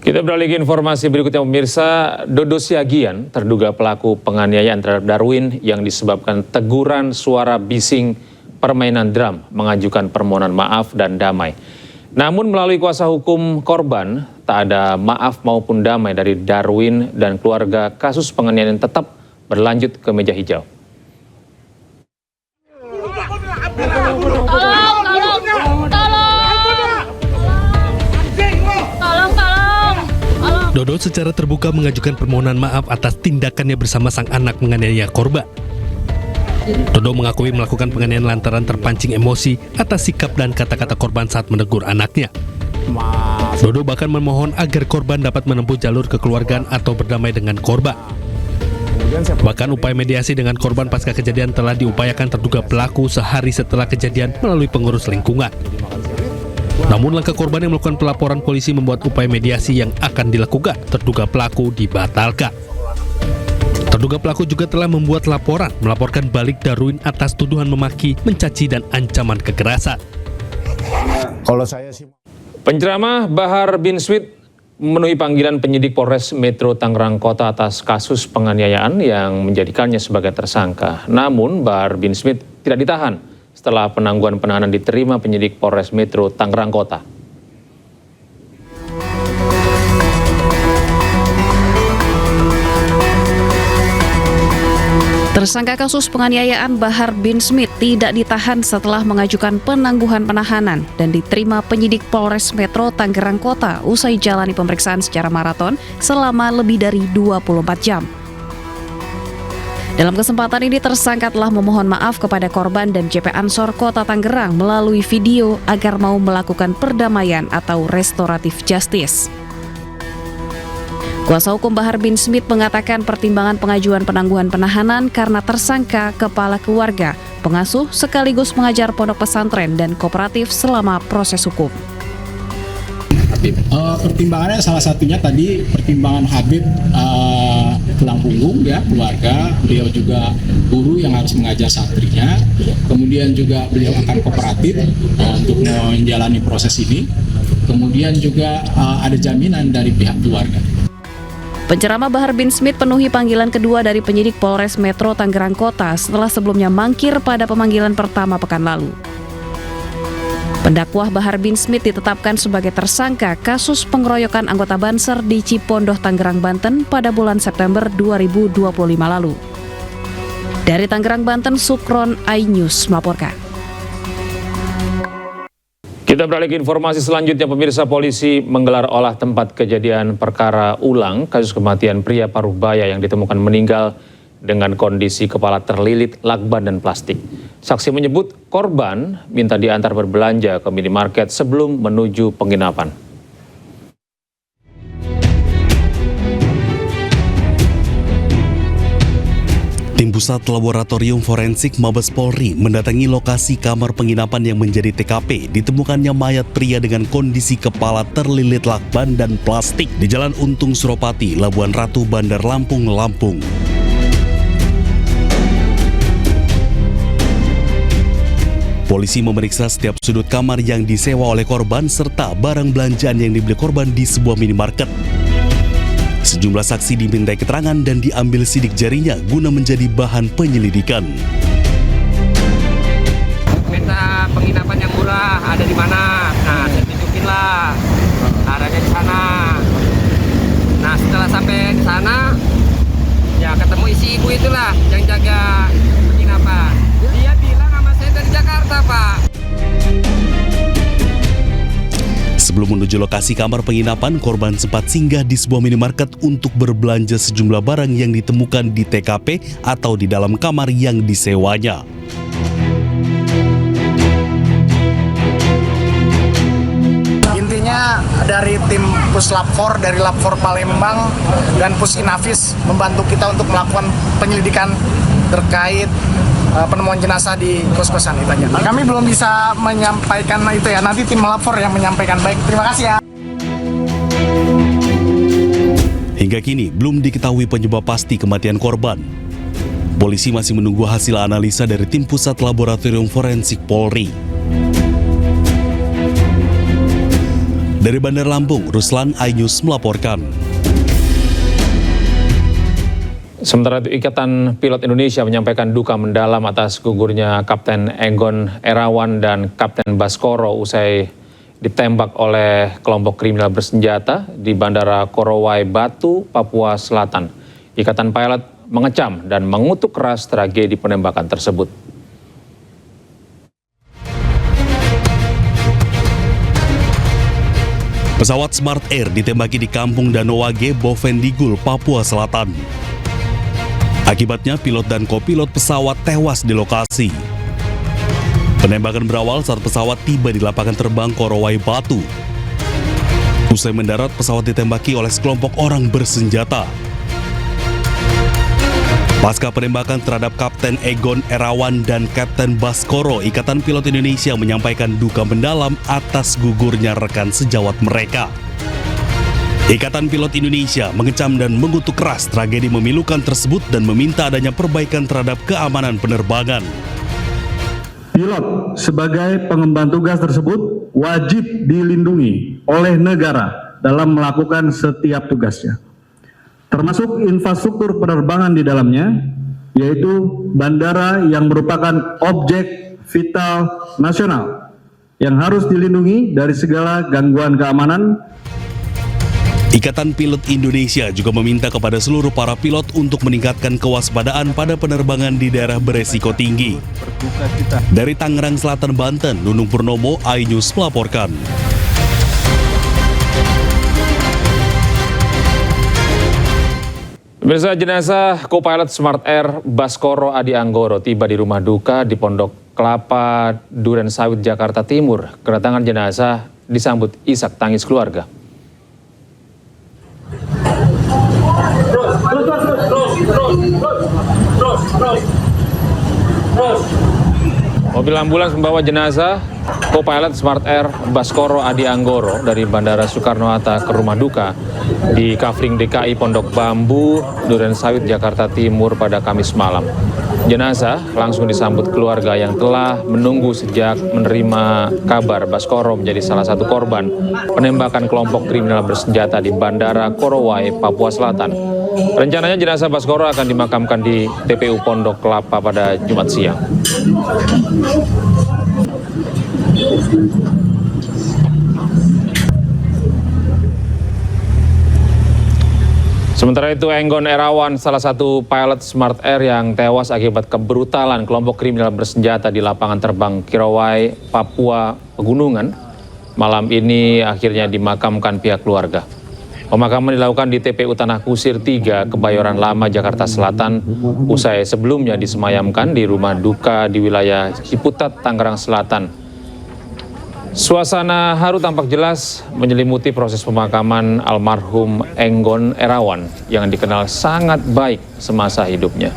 Kita beralih ke informasi berikutnya pemirsa. Dodo Siagian, terduga pelaku penganiayaan terhadap Darwin yang disebabkan teguran suara bising permainan drum, mengajukan permohonan maaf dan damai. Namun melalui kuasa hukum korban, tak ada maaf maupun damai dari Darwin dan keluarga. Kasus penganiayaan tetap berlanjut ke meja hijau. Dodo secara terbuka mengajukan permohonan maaf atas tindakannya bersama sang anak menganiaya korban. Dodo mengakui melakukan penganiayaan lantaran terpancing emosi atas sikap dan kata-kata korban saat menegur anaknya. Dodo bahkan memohon agar korban dapat menempuh jalur kekeluargaan atau berdamai dengan korban. Bahkan upaya mediasi dengan korban pasca kejadian telah diupayakan terduga pelaku sehari setelah kejadian melalui pengurus lingkungan. Namun langkah korban yang melakukan pelaporan polisi membuat upaya mediasi yang akan dilakukan terduga pelaku dibatalkan. Terduga pelaku juga telah membuat laporan melaporkan balik Darwin atas tuduhan memaki, mencaci dan ancaman kekerasan. Penceramah Bahar bin Smith memenuhi panggilan penyidik Polres Metro Tangerang Kota atas kasus penganiayaan yang menjadikannya sebagai tersangka. Namun Bahar bin Smith tidak ditahan setelah penangguhan penahanan diterima penyidik Polres Metro Tangerang Kota. Tersangka kasus penganiayaan Bahar bin Smith tidak ditahan setelah mengajukan penangguhan penahanan dan diterima penyidik Polres Metro Tangerang Kota usai jalani pemeriksaan secara maraton selama lebih dari 24 jam. Dalam kesempatan ini tersangka telah memohon maaf kepada korban dan JP Ansor Kota Tangerang melalui video agar mau melakukan perdamaian atau restoratif justice. Kuasa hukum Bahar bin Smith mengatakan pertimbangan pengajuan penangguhan penahanan karena tersangka kepala keluarga, pengasuh sekaligus pengajar pondok pesantren dan kooperatif selama proses hukum. Pertimbangannya salah satunya tadi pertimbangan Habib tulang punggung ya, keluarga, beliau juga guru yang harus mengajar santrinya, kemudian juga beliau akan kooperatif untuk menjalani proses ini, kemudian juga ada jaminan dari pihak keluarga. Penceramah Bahar bin Smith penuhi panggilan kedua dari penyidik Polres Metro Tangerang Kota setelah sebelumnya mangkir pada pemanggilan pertama pekan lalu. Pendakwah Bahar bin Smith ditetapkan sebagai tersangka kasus pengeroyokan anggota Banser di Cipondoh, Tangerang, Banten pada bulan September 2025 lalu. Dari Tangerang, Banten, Sukron iNews melaporkan. Kita beralih ke informasi selanjutnya pemirsa. Polisi menggelar olah tempat kejadian perkara ulang kasus kematian pria Parubaya yang ditemukan meninggal dengan kondisi kepala terlilit lakban dan plastik. Saksi menyebut korban minta diantar berbelanja ke minimarket sebelum menuju penginapan. Tim Pusat Laboratorium Forensik Mabes Polri mendatangi lokasi kamar penginapan yang menjadi TKP. Ditemukannya mayat pria dengan kondisi kepala terlilit lakban dan plastik di Jalan Untung Suropati, Labuan Ratu, Bandar Lampung, Lampung. Polisi memeriksa setiap sudut kamar yang disewa oleh korban serta barang belanjaan yang dibeli korban di sebuah minimarket. Sejumlah saksi dimintai keterangan dan diambil sidik jarinya guna menjadi bahan penyelidikan. Minta penginapan yang murah ada di mana? Nah, saya tunjukin lah. Adanya di sana. Nah, setelah sampai di sana, ya ketemu isi ibu itulah yang jaga penginapan. Dia bilang sama saya dari Jakarta, Pak. Sebelum menuju lokasi kamar penginapan, korban sempat singgah di sebuah minimarket untuk berbelanja sejumlah barang yang ditemukan di TKP atau di dalam kamar yang disewanya. Intinya dari tim Puslap 4 dari Lab 4 Palembang dan Pusinafis membantu kita untuk melakukan penyelidikan terkait penemuan jenazah di kos-kosan itu aja. Kami belum bisa menyampaikan itu ya, nanti tim lapor yang menyampaikan. Baik, terima kasih ya. Hingga kini belum diketahui penyebab pasti kematian korban. Polisi masih menunggu hasil analisa dari tim Pusat Laboratorium Forensik Polri. Dari Bandar Lampung, Ruslan, iNews melaporkan. Sementara itu, Ikatan Pilot Indonesia menyampaikan duka mendalam atas gugurnya Kapten Egon Erawan dan Kapten Baskoro usai ditembak oleh kelompok kriminal bersenjata di Bandara Korowai Batu, Papua Selatan. Ikatan Pilot mengecam dan mengutuk keras tragedi penembakan tersebut. Pesawat Smart Air ditembaki di Kampung Danowage, Bovendigul, Papua Selatan. Akibatnya pilot dan kopilot pesawat tewas di lokasi. Penembakan berawal saat pesawat tiba di lapangan terbang Korowai Batu. Usai mendarat, pesawat ditembaki oleh sekelompok orang bersenjata. Pasca penembakan terhadap Kapten Egon Erawan dan Kapten Baskoro, Ikatan Pilot Indonesia menyampaikan duka mendalam atas gugurnya rekan sejawat mereka. Ikatan Pilot Indonesia mengecam dan mengutuk keras tragedi memilukan tersebut dan meminta adanya perbaikan terhadap keamanan penerbangan. Pilot sebagai pengemban tugas tersebut wajib dilindungi oleh negara dalam melakukan setiap tugasnya, termasuk infrastruktur penerbangan di dalamnya, yaitu bandara yang merupakan objek vital nasional yang harus dilindungi dari segala gangguan keamanan. Ikatan Pilot Indonesia juga meminta kepada seluruh para pilot untuk meningkatkan kewaspadaan pada penerbangan di daerah beresiko tinggi. Dari Tangerang Selatan, Banten, Nunung Purnomo, iNews melaporkan. Pemirsa, jenazah co-pilot Smart Air Baskoro Adi Anggoro tiba di rumah duka di Pondok Kelapa, Duren Sawit, Jakarta Timur. Kedatangan jenazah disambut isak tangis keluarga. Mobil ambulans membawa jenazah co-pilot Smart Air Baskoro Adi Anggoro dari Bandara Soekarno-Hatta ke rumah duka di Kafling DKI Pondok Bambu, Duren Sawit, Jakarta Timur pada Kamis malam. Jenazah langsung disambut keluarga yang telah menunggu sejak menerima kabar Baskoro menjadi salah satu korban penembakan kelompok kriminal bersenjata di Bandara Korowai, Papua Selatan. Rencananya jenazah Baskoro akan dimakamkan di TPU Pondok Kelapa pada Jumat siang. Sementara itu, Egon Erawan, salah satu pilot Smart Air yang tewas akibat kebrutalan kelompok kriminal bersenjata di lapangan terbang Korowai, Papua Pegunungan, malam ini akhirnya dimakamkan pihak keluarga. Pemakaman dilakukan di TPU Tanah Kusir 3, Kebayoran Lama, Jakarta Selatan, usai sebelumnya disemayamkan di rumah duka di wilayah Ciputat, Tangerang Selatan. Suasana haru tampak jelas menyelimuti proses pemakaman almarhum Egon Erawan yang dikenal sangat baik semasa hidupnya.